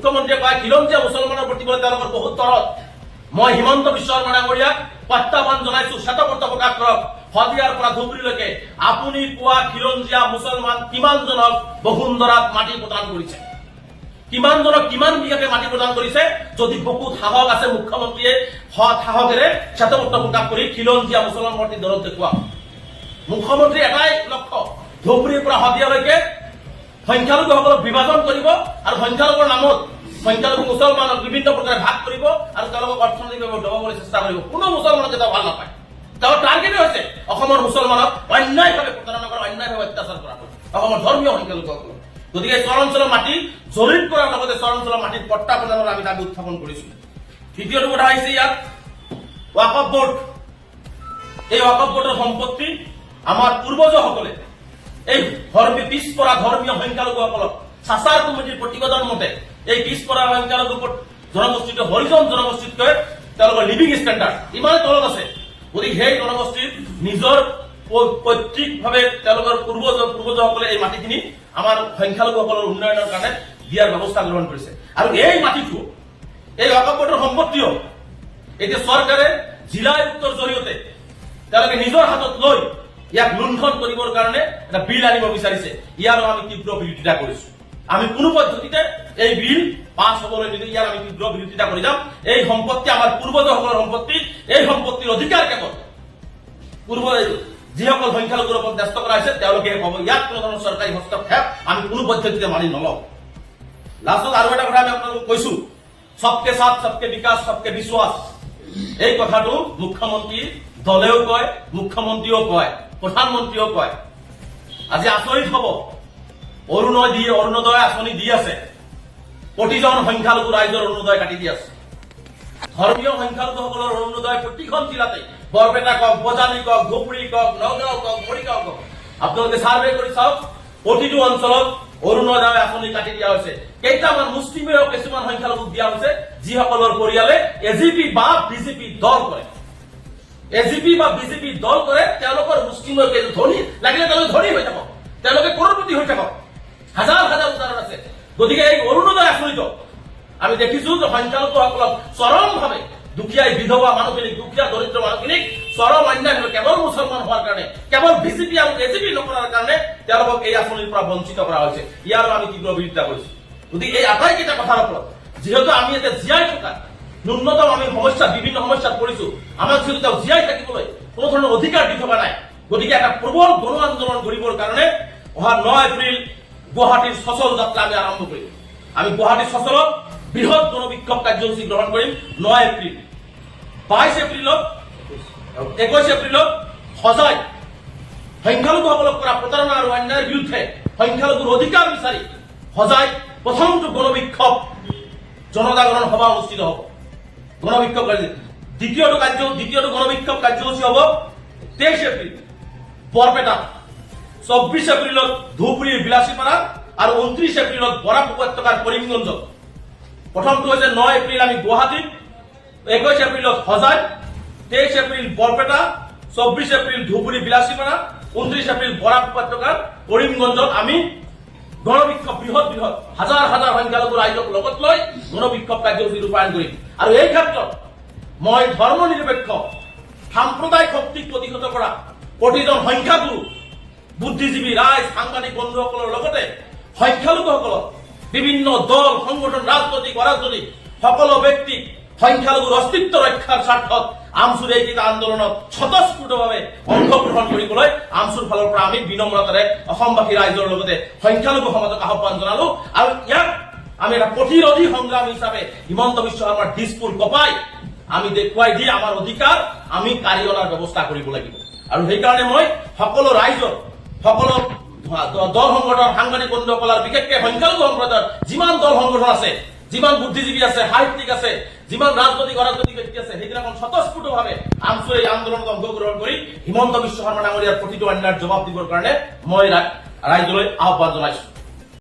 মুখ্যমন্ত্ৰীয়ে কয় খিলঞ্জীয়া মুছলমানৰ প্ৰতি বোলে তেওঁলোকৰ বহুত দৰদ। মই হিমন্ত বিশ্ব শৰ্মা ডাঙৰীয়াক প্ৰত্যাহ্বান জনাইছো, শ্বেতপত্ৰ প্ৰকাশ কৰক শদিয়াৰ পৰা ধুবুৰীলৈকে আপুনি কোৱা খিলঞ্জীয়া মুছলমান কিমানজনক বসুন্ধৰাত মাটি প্ৰদান কৰিছে, কিমানজনক কিমান বিঘাকে মাটি প্ৰদান কৰিছে। যদি বহুত সাহস আছে মুখ্যমন্ত্ৰীয়ে সাহসেৰে শ্বেতপত্ৰ প্ৰকাশ কৰি খিলঞ্জীয়া মুছলমান প্ৰতি দৰদ দেখুৱাওক। মুখ্যমন্ত্ৰী এটাই লক্ষ্য, ধুবুৰীৰ পৰা শদিয়ালৈকে সংখ্যালঘুসকলক বিভাজন কৰিব আৰু সংখ্যালঘুৰ নামত সংখ্যালঘু মুছলমানক বিভিন্ন প্ৰকাৰে ভাগ কৰিব আৰু তেওঁলোকক অৰ্থনৈতিকভাৱে দবাবলৈ চেষ্টা কৰিব। কোনো মুছলমানক এটা ভাল নাপায়। তেওঁৰ টাৰ্গেট হৈছে অসমৰ মুছলমানক অন্যায়ভাৱে প্ৰতাৰণা কৰা, অন্যায়ভাৱে অত্যাচাৰ কৰা অসমৰ ধৰ্মীয় সংখ্যালঘুসকলক। গতিকে চৰাঞ্চলৰ মাটি জৰীপ কৰাৰ লগতে চৰাঞ্চলৰ মাটিৰ পট্টা প্ৰদানৰ আমি দাবী উত্থাপন কৰিছো। দ্বিতীয়টো কথা হৈছে ইয়াত ৱাকফ বোৰ্ড। এই ৱাকফ বোৰ্ডৰ সম্পত্তি আমাৰ পূৰ্বজসকলে এই পিছপৰা ধৰ্মীয় সংখ্যালঘুসকলক চাচাৰ কমিটিৰ প্ৰতিবেদন মতে এই পিছপৰা সংখ্যালঘু জনগোষ্ঠীটো হৰিজন জনগোষ্ঠীতকৈ তেওঁলোকৰ লিভিং ষ্টেণ্ডাৰ্ড ইমানে তলত আছে। গতিকে সেই জনগোষ্ঠীৰ নিজৰ পৈতৃকভাৱে তেওঁলোকৰ পূৰ্বজসকলে এই মাটিখিনি আমাৰ সংখ্যালঘুসকলৰ উন্নয়নৰ কাৰণে দিয়াৰ ব্যৱস্থা গ্ৰহণ কৰিছে। আৰু এই মাটিটো এই ৱাকফ বোৰ্ডৰ সম্পত্তিও এতিয়া চৰকাৰে জিলা আয়ুক্তৰ জৰিয়তে তেওঁলোকে নিজৰ হাতত লৈ ইয়াক লুণ্ঠন কৰিবৰ কাৰণে এটা বিল আনিব বিচাৰিছে। ইয়াৰো আমি তীব্ৰ বিৰোধিতা কৰিছো। আমি কোনো পদ্ধতিতে এই বিল পাছ হবলৈ নিদিওঁ। ইয়াৰ আমি তীব্ৰ বিৰোধিতা কৰি যাম। এই সম্পত্তি আমাৰ পূৰ্বজসকলৰ সম্পত্তি। এই সম্পত্তিৰ অধিকাৰ কেৱল যিসকল সংখ্যালঘুৰ ওপৰত ন্যস্ত কৰা হৈছে তেওঁলোকে পাব। ইয়াত কোনো ধৰণৰ চৰকাৰী হস্তক্ষেপ আমি কোনো পদ্ধতিতে মানি নলওঁ। লাষ্টত আৰু এটা কথা আমি আপোনালোকক কৈছো, সবকে সাথ সবকে বিকাশ সবকে বিশ্বাস। এই কথাটো মুখ্যমন্ত্ৰী দলেও কয়, মুখ্যমন্ত্ৰীও কয়, প্ৰধানমন্ত্ৰীও কয়। আজি আচৰিত হব, অৰুণোদয় আঁচনি দি আছে, প্ৰতিজন সংখ্যালঘু ৰাইজৰ অৰুণোদয় কাটি দি আছে। ধৰ্মীয় সংখ্যালঘুসকলৰ অৰুণোদয় প্ৰতিখন জিলাতে, বৰপেটা কওক, বজালী কওক, ধুবুৰী কওক, নগাঁও কওক, মৰিগাঁও কওক, আপোনালোকে ছাৰ্ভে কৰি চাওক, প্ৰতিটো অঞ্চলত অৰুণোদয় আঁচনি কাটি দিয়া হৈছে। কেইটামান মুছলিমেও কিছুমান সংখ্যালঘুক দিয়া হৈছে যিসকলৰ পৰিয়ালে এজিপি বা বিজেপি দল কৰে। এজিপি বা বিজেপি দল কৰে, তেওঁলোকৰ মুছলিমৰ ধনী লাগিলে তেওঁলোকে ধনী হৈ থাকক, তেওঁলোকে কৰোড়পতি হৈ থাকক, হাজাৰ হাজাৰ উদাহৰণ আছে। গতিকে এই অৰুণোদয় আঁচনিটো আমি দেখিছো যে সংখ্যালঘুসকলক চৰমভাৱে দুখীয়া বিধৱা মানুহখিনিক, দুখীয়া দৰিদ্ৰ মানুহখিনিক চৰম অন্যায় কেৱল মুছলমান হোৱাৰ কাৰণে, কেৱল বিজেপি আৰু এজিপি নকৰাৰ কাৰণে তেওঁলোকক এই আঁচনিৰ পৰা বঞ্চিত কৰা হৈছে। ইয়াৰো আমি তীব্ৰ বিৰোধিতা কৰিছো। গতিকে এই আটাইকেইটা কথাৰ ওপৰত যিহেতু আমি এতিয়া জীয়াই থকা ন্যূনতম আমি বিভিন্ন সমস্যাত পৰিছো, আমাক যিহেতু তেওঁ জীয়াই থাকিবলৈ কোনো ধৰণৰ অধিকাৰ দি থকা নাই। গতিকে এটা প্ৰবল গণ আন্দোলন কৰিবৰ কাৰণে অহা 9 এপ্ৰিল গুৱাহাটীৰ সচল যাত্ৰা আমি আৰম্ভ কৰিম। আমি গুৱাহাটীৰ সচলত বৃহৎ গণবিক্ষোভ কাৰ্যসূচী গ্ৰহণ কৰিম 9 এপ্ৰিল। 22 এপ্ৰিলত 21 এপ্ৰিলত সজাই সংখ্যালঘুসকলক কৰা প্ৰতাৰণা আৰু অন্যায়ৰ বিৰুদ্ধে সংখ্যালঘুৰ অধিকাৰ বিচাৰি সজাই প্ৰথমটো গণবিক্ষোভ জনজাগৰণ সভা অনুষ্ঠিত হ'ব। গণবিক্ষোভ দ্বিতীয়টো গণবিক্ষোভ কাৰ্যসূচী হ'ব 23 এপ্ৰিল বৰপেটা, 24 এপ্ৰিলত ধুবুৰীৰ বিলাসীপাৰা আৰু 29 এপ্ৰিলত বৰাক উপত্যকাৰ কৰিমগঞ্জত। প্ৰথমটো হৈছে 9 এপ্ৰিল আমি গুৱাহাটীত, 21 এপ্ৰিলত সজাই, 23 এপ্ৰিল বৰপেটা, 24 এপ্ৰিল ধুবুৰী বিলাসীপাৰা, 29 এপ্ৰিল বৰাক উপত্যকাৰ কৰিমগঞ্জত আমি গণবিক্ষোভ বৃহৎ হাজাৰ হাজাৰ সংখ্যালঘু ৰাইজক লগত লৈ গণবিক্ষোভ কাৰ্যসূচী ৰূপায়ণ কৰিম। আৰু এই ক্ষেত্ৰত মই ধৰ্ম নিৰপেক্ষ সাম্প্ৰদায়িক শক্তিক প্ৰতিহত কৰা প্ৰতিজন সংখ্যাগুৰু, বুদ্ধিজীৱী ৰাইজ, সাংবাদিক বন্ধুসকলৰ লগতে সংখ্যালঘুসকলক বিভিন্ন দল, সংগঠন, ৰাজনৈতিক অৰাজনৈতিক সকলো ব্যক্তিক সংখ্যালঘুৰ অস্তিত্ব ৰক্ষাৰ স্বাৰ্থত আমচুৰ এইকেইটা আন্দোলনত স্বতঃস্ফূৰ্তভাৱে অংশগ্ৰহণ কৰিবলৈ আমচুৰ ফালৰ পৰা আমি বিনম্ৰতাৰে অসমবাসী ৰাইজৰ লগতে সংখ্যালঘু সমাজক আহ্বান জনালো। আৰু ইয়াক আমি এটা প্ৰতিৰোধী সংগ্ৰাম হিচাপে হিমন্ত বিশ্ব শৰ্মাৰ দিছপুৰ কপাই আমি দেখুৱাই দি আমাৰ অধিকাৰ আমি কাঢ়ি অনাৰ ব্যৱস্থা কৰিব লাগিব। আৰু সেইকাৰণে মই সকলো ৰাইজৰ, সকলো দল সংগঠন, সাংবাদিক বন্ধুসকল আৰু বিশেষকৈ সংখ্যালঘু সম্প্ৰদায়ৰ যিমান দল সংগঠন আছে, যিমান বুদ্ধিজীৱী আছে, সাহিত্যিক আছে, যিমান ৰাজনৈতিক অৰাজনৈতিক ব্যক্তি আছে, সেইদিনাখন স্বতঃস্ফূৰ্তভাৱে আমচুৰ এই আন্দোলনত অংশগ্ৰহণ কৰি হিমন্ত বিশ্ব শৰ্মা ডাঙৰীয়াৰ প্ৰতিটো অন্যায়ৰ জবাব দিবৰ কাৰণে মই ৰাইজলৈ আহ্বান জনাইছো।